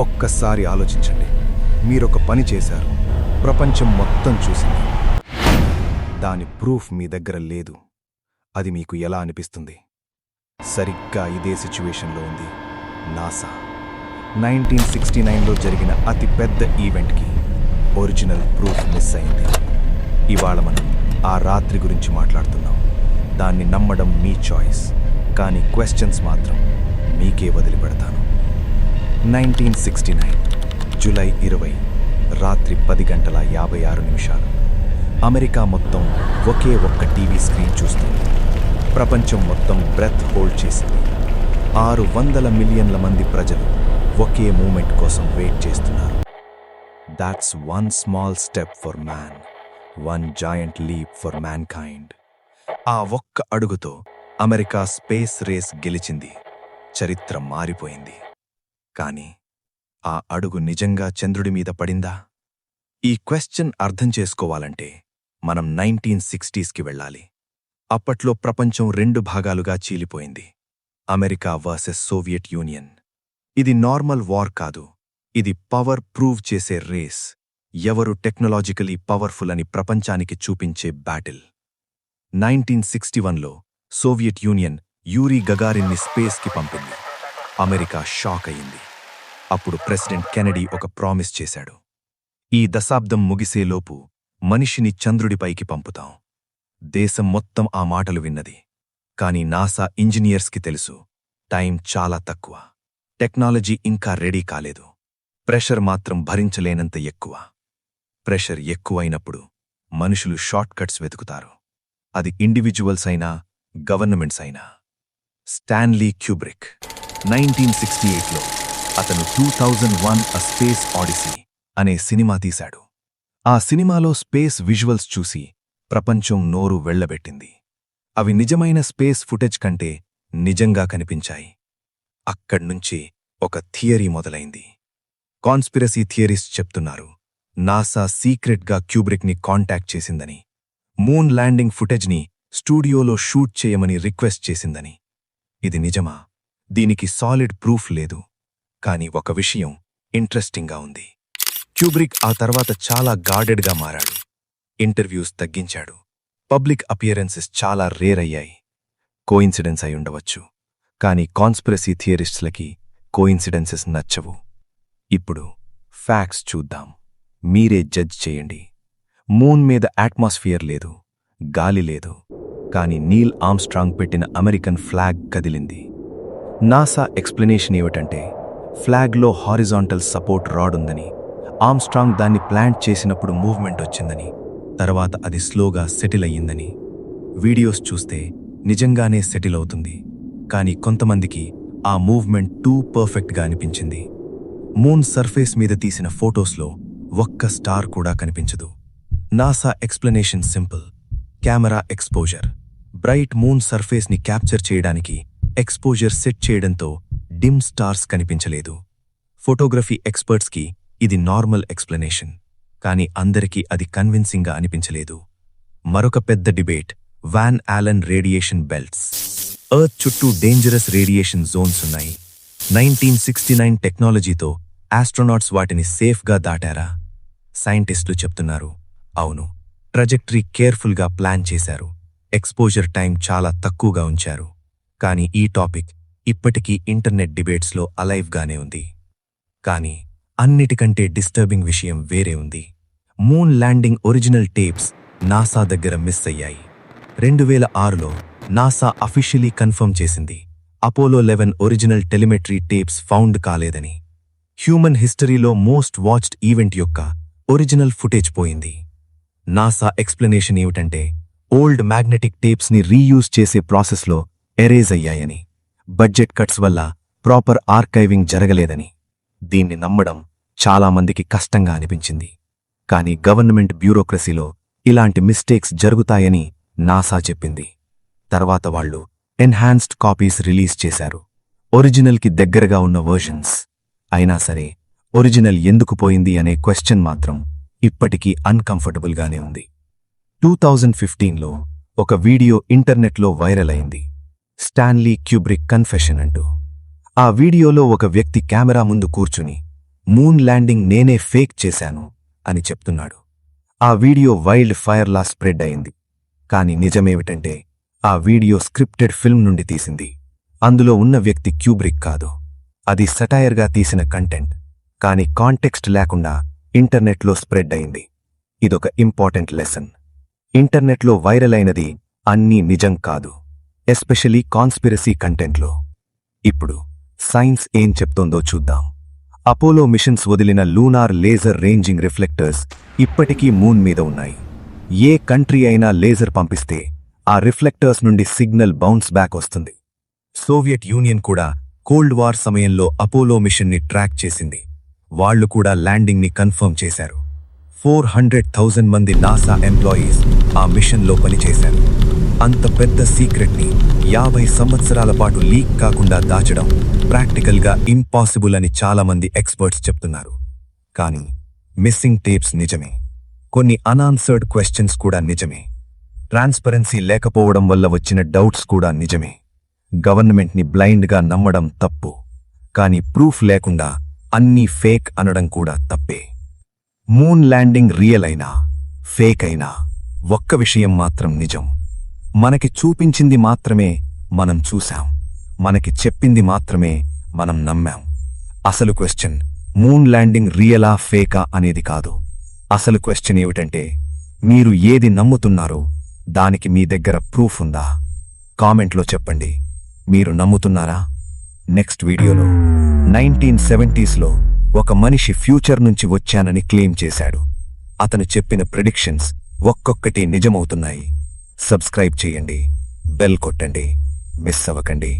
ఒక్కసారి ఆలోచించండి. మీరొక పని చేశారు, ప్రపంచం మొత్తం చూసింది. దాని ప్రూఫ్ మీ దగ్గర లేదు. అది మీకు ఎలా అనిపిస్తుంది? సరిగ్గా ఇదే సిచ్యువేషన్లో ఉంది నాసా. 1969లో జరిగిన అతి పెద్ద ఈవెంట్కి ఒరిజినల్ ప్రూఫ్ మిస్ అయింది. ఇవాళ మనం ఆ రాత్రి గురించి మాట్లాడుతున్నాం. దాన్ని నమ్మడం మీ చాయిస్, కానీ క్వశ్చన్స్ మాత్రం మీకే వదిలిపెడతాను. 1969 జూలై 20 రాత్రి 10:56. అమెరికా మొత్తం ఒకే ఒక్క టీవీ స్క్రీన్ చూస్తుంది. ప్రపంచం మొత్తం బ్రెత్ హోల్డ్ చేసింది. 600 మిలియన్ల మంది ప్రజలు ఒకే మూమెంట్ కోసం వెయిట్ చేస్తున్నారు. That's one small step for man, one joint leap for man kind. ఆ ఒక్క అడుగుతో అమెరికా స్పేస్ రేస్ గెలిచింది. చరిత్ర మారిపోయింది. కానీ ఆ అడుగు నిజంగా చంద్రుడి మీద పడిందా? ఈ క్వశ్చన్ అర్థం చేసుకోవాలంటే మనం 1960స్కి వెళ్ళాలి. అప్పట్లో ప్రపంచం 2 భాగాలుగా చీలిపోయింది. America versus Soviet Union. ఇది నార్మల్ వార్ కాదు, ఇది పవర్ ప్రూవ్ చేసే రేస్. ఎవరు టెక్నాలజికలీ పవర్ఫుల్ అని ప్రపంచానికి చూపించే బ్యాటిల్. 1961లో సోవియట్ యూనియన్ యూరీ గగారిన్ని స్పేస్కి పంపింది. అమెరికా షాక్ అయింది. అప్పుడు ప్రెసిడెంట్ కెనడీ ఒక ప్రామిస్ చేశాడు. ఈ దశాబ్దం ముగిసేలోపు మనిషిని చంద్రుడిపైకి పంపుతాం. దేశం మొత్తం ఆ మాటలు విన్నది. కాని నాసా ఇంజనీర్స్కి తెలుసు, టైం చాలా తక్కువ. టెక్నాలజీ ఇంకా రెడీ కాలేదు. ప్రెషర్ మాత్రం భరించలేనంత ఎక్కువ. ప్రెషర్ ఎక్కువైనప్పుడు మనుషులు షార్ట్ కట్స్ వెతుకుతారు. అది ఇండివిజువల్స్ అయినా, గవర్నమెంట్స్ అయినా. స్టాన్లీ క్యూబ్రిక్ 1968లో అతను 2001 అ స్పేస్ ఆడిసీ అనే సినిమా తీశాడు. ఆ సినిమాలో స్పేస్ విజువల్స్ చూసి ప్రపంచం నోరు వెళ్లబెట్టింది. అవి నిజమైన స్పేస్ ఫుటేజ్ కంటే నిజంగా కనిపించాయి. అక్కడ్నుంచి ఒక థియరీ మొదలైంది. కాన్స్పిరసీ థియరిస్ట్ చెప్తున్నారు, నాసా సీక్రెట్గా క్యూబ్రిక్ని కాంటాక్ట్ చేసిందని, మూన్ ల్యాండింగ్ ఫుటేజ్ని స్టూడియోలో షూట్ చేయమని రిక్వెస్ట్ చేసిందని. ఇది నిజమా? దీనికి సాలిడ్ ప్రూఫ్ లేదు. కానీ ఒక విషయం ఇంట్రెస్టింగ్గా ఉంది. క్యూబ్రిక్ ఆ తర్వాత చాలా గార్డెడ్గా మారాడు. ఇంటర్వ్యూస్ తగ్గించాడు. పబ్లిక్ అపియరెన్సెస్ చాలా రేర్ అయ్యాయి. కోయిన్సిడెన్స్ అయి ఉండవచ్చు, కానీ కాన్స్పిరసీ థియరిస్ట్లకి కోయిన్సిడెన్సెస్ నచ్చవు. ఇప్పుడు ఫ్యాక్ట్స్ చూద్దాం. మీరే జడ్జ్ చేయండి. మూన్ మీద అట్మాస్ఫియర్ లేదు, గాలి లేదు. కానీ నీల్ ఆర్మ్స్ట్రాంగ్ పెట్టిన అమెరికన్ ఫ్లాగ్ కదిలింది. నాసా ఎక్స్ప్లెనేషన్ ఏమిటంటే, ఫ్లాగ్లో హారిజాంటల్ సపోర్ట్ రాడ్ ఉందని, ఆర్మ్స్ట్రాంగ్ దాన్ని ప్లాంట్ చేసినప్పుడు మూవ్మెంట్ వచ్చిందని, తర్వాత అది స్లోగా సెటిల్ అయ్యిందని. వీడియోస్ చూస్తే నిజంగానే సెటిల్ అవుతుంది, కానీ కొంతమందికి ఆ మూవ్మెంట్ టూ పర్ఫెక్ట్గా అనిపించింది. మూన్ సర్ఫేస్ మీద తీసిన ఫోటోస్లో ఒక్క స్టార్ కూడా కనిపించదు. NASA explanation simple. Camera exposure. Bright moon సర్ఫేస్ని క్యాప్చర్ చేయడానికి ఎక్స్పోజర్ సెట్ చేయడంతో డిమ్ స్టార్స్ కనిపించలేదు. ఫోటోగ్రఫీ ఎక్స్పర్ట్స్కి ఇది నార్మల్ ఎక్స్ప్లెనేషన్, కానీ అందరికీ అది కన్విన్సింగ్గా అనిపించలేదు. మరొక పెద్ద debate Van Allen radiation belts. Earth చుట్టూ డేంజరస్ రేడియేషన్ జోన్స్ ఉన్నాయి. 1969 టెక్నాలజీతో ఆస్ట్రోనాట్స్ వాటిని సేఫ్గా దాటారా? సైంటిస్టులు చెప్తున్నారు, అవును. ట్రజెక్టరీ కేర్ఫుల్గా ప్లాన్ చేశారు. ఎక్స్పోజర్ టైం చాలా తక్కువగా ఉంచారు. కానీ ఈ టాపిక్ ఇప్పటికీ ఇంటర్నెట్ డిబేట్స్లో అలైవ్గానే ఉంది. కానీ అన్నిటికంటే డిస్టర్బింగ్ విషయం వేరే ఉంది. Moon landing original tapes NASA దగ్గర మిస్ అయ్యాయి. 2006లో నాసా అఫీషియలీ కన్ఫర్మ్ చేసింది, Apollo 11 original telemetry tapes found కాలేదని. హ్యూమన్ హిస్టరీలో మోస్ట్ వాచ్డ్ ఈవెంట్ యొక్క ఒరిజినల్ ఫుటేజ్ పోయింది. నాసా ఎక్స్ప్లెనేషన్ ఏమిటంటే, ఓల్డ్ మ్యాగ్నెటిక్ టేప్స్ని రీయూజ్ చేసే ప్రాసెస్లో ఎరేజ్ అయ్యాయని, బడ్జెట్ కట్స్ వల్ల ప్రాపర్ ఆర్కైవింగ్ జరగలేదని. దీన్ని నమ్మడం చాలామందికి కష్టంగా అనిపించింది. కానీ గవర్నమెంట్ బ్యూరోక్రసీలో ఇలాంటి మిస్టేక్స్ జరుగుతాయని నాసా చెప్పింది. తర్వాత వాళ్లు ఎన్హాన్స్డ్ కాపీస్ రిలీజ్ చేశారు, ఒరిజినల్కి దగ్గరగా ఉన్న వర్షన్స్. అయినా సరే ఒరిజినల్ ఎందుకు పోయింది అనే క్వశ్చన్ మాత్రం ఇప్పటికీ అన్కంఫర్టబుల్గానే ఉంది. 2015లో ఒక వీడియో ఇంటర్నెట్లో వైరల్ అయింది, స్టాన్లీ క్యూబ్రిక్ కన్ఫెషన్ అంటూ. ఆ వీడియోలో ఒక వ్యక్తి కెమెరా ముందు కూర్చుని మూన్ ల్యాండింగ్ నేనే ఫేక్ చేశాను అని చెప్తున్నాడు. ఆ వీడియో వైల్డ్ ఫైర్లా స్ప్రెడ్ అయింది. కాని నిజమేమిటంటే ఆ వీడియో స్క్రిప్టెడ్ ఫిల్మ్ నుండి తీసింది. అందులో ఉన్న వ్యక్తి క్యూబ్రిక్ కాదు. అది సటైర్గా తీసిన కంటెంట్. కాని కాంటెక్స్ట్ లేకుండా ఇంటర్నెట్లో స్ప్రెడ్ అయింది. ఇదొక ఇంపార్టెంట్ లెసన్. ఇంటర్నెట్లో వైరల్ అయినది అన్నీ నిజం కాదు, ఎస్పెషలీ కాన్స్పిరసీ కంటెంట్లో. ఇప్పుడు సైన్స్ ఏం చెప్తోందో చూద్దాం. అపోలో మిషన్స్ వదిలిన లూనార్ లేజర్ రేంజింగ్ రిఫ్లెక్టర్స్ ఇప్పటికీ మూన్ మీద ఉన్నాయి. ఏ కంట్రీ అయినా లేజర్ పంపిస్తే ఆ రిఫ్లెక్టర్స్ నుండి సిగ్నల్ బౌన్స్ బ్యాక్ వస్తుంది. సోవియట్ యూనియన్ కూడా కోల్డ్ వార్ సమయంలో అపోలో మిషన్ని ట్రాక్ చేసింది. వాళ్లు కూడా ల్యాండింగ్ని కన్ఫర్మ్ చేశారు. 400,000 మంది నాసా ఎంప్లాయీస్ ఆ మిషన్లో పనిచేశారు. అంత పెద్ద సీక్రెట్ని 50 సంవత్సరాల పాటు లీక్ కాకుండా దాచడం ప్రాక్టికల్గా ఇంపాసిబుల్ అని చాలామంది ఎక్స్పర్ట్స్ చెప్తున్నారు. కానీ మిస్సింగ్ టేప్స్ నిజమే. కొన్ని అన్ఆన్సర్డ్ క్వశ్చన్స్ కూడా నిజమే. ట్రాన్స్పరెన్సీ లేకపోవడం వల్ల వచ్చిన డౌట్స్ కూడా నిజమే. గవర్నమెంట్ని బ్లైండ్గా నమ్మడం తప్పు. కానీ ప్రూఫ్ లేకుండా అన్నీ ఫేక్ అనడం కూడా తప్పే. మూన్ ల్యాండింగ్ రియల్ అయినా ఫేక్ అయినా ఒక్క విషయం మాత్రం నిజం. మనకి చూపించింది మాత్రమే మనం చూశాం. మనకి చెప్పింది మాత్రమే మనం నమ్మాం. అసలు క్వశ్చన్ మూన్ ల్యాండింగ్ రియలా ఫేకా అనేది కాదు. అసలు క్వశ్చన్ ఏమిటంటే, మీరు ఏది నమ్ముతున్నారో దానికి మీ దగ్గర ప్రూఫ్ ఉందా? కామెంట్లో చెప్పండి. మీరు నమ్ముతున్నారా? నెక్స్ట్ వీడియోలో 1970sలో ఒక మనిషి ఫ్యూచర్ నుంచి వచ్చానని క్లెయిమ్ చేశాడు. అతను చెప్పిన ప్రిడిక్షన్స్ ఒక్కొక్కటి నిజమవుతున్నాయి. సబ్స్క్రైబ్ చేయండి, బెల్ కొట్టండి, మిస్ అవ్వకండి.